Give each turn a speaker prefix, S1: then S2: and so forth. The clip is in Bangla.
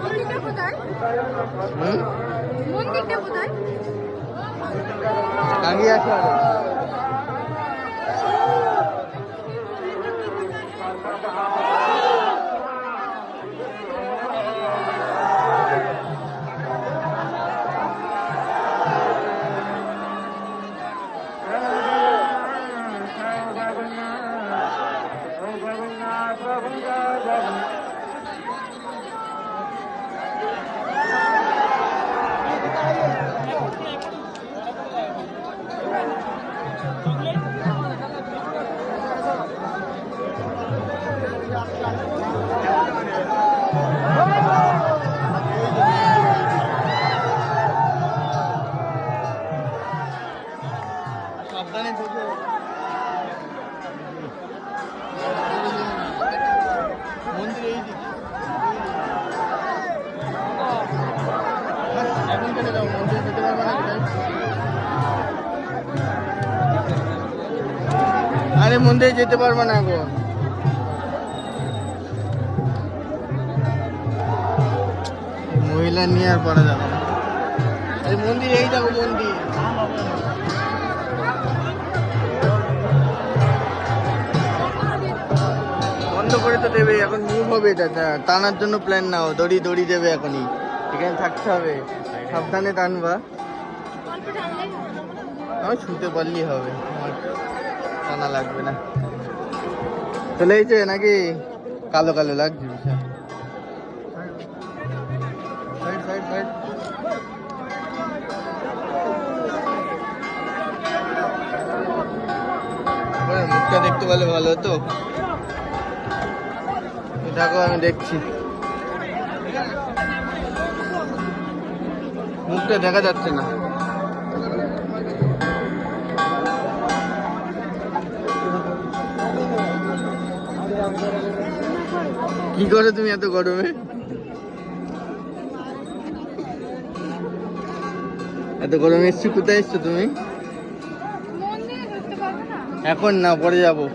S1: মন্দিরটা কোথায়? মন্দিরটা কোথায়?
S2: আগে আসো সাবধানে ঢুকো। মন্দির এই দিকে এখন কেটে যাও, মন্দির যেতে পারবে না। আরে মন্দিরে যেতে পারবে না এখন। মহিলা নিয়ে আর পড়া যাবে না। আরে মন্দির এই দেখো, মন্দির বন্ধ করে তো দেবে এখন। মুভ হবে, এটা টানার জন্য প্ল্যান নাও। দড়ি দড়ি দেবে এখনই, এখানে থাকতে হবে। সাবধানে টানবা, আমার ছুতে পারলেই হবে, আমার টানা লাগবে না। চলে এসেছে নাকি? কালো কালো লাগছে বিশাল। Side side side. মুখটা দেখতে পেলে ভালো হতো। দেখো আমি দেখছি, মুখটা দেখা যাচ্ছে না। কি করো তুমি এত গরমে? এত গরমে এসছি, কোথায় এসছো তুমি? এখন না, পরে যাবো।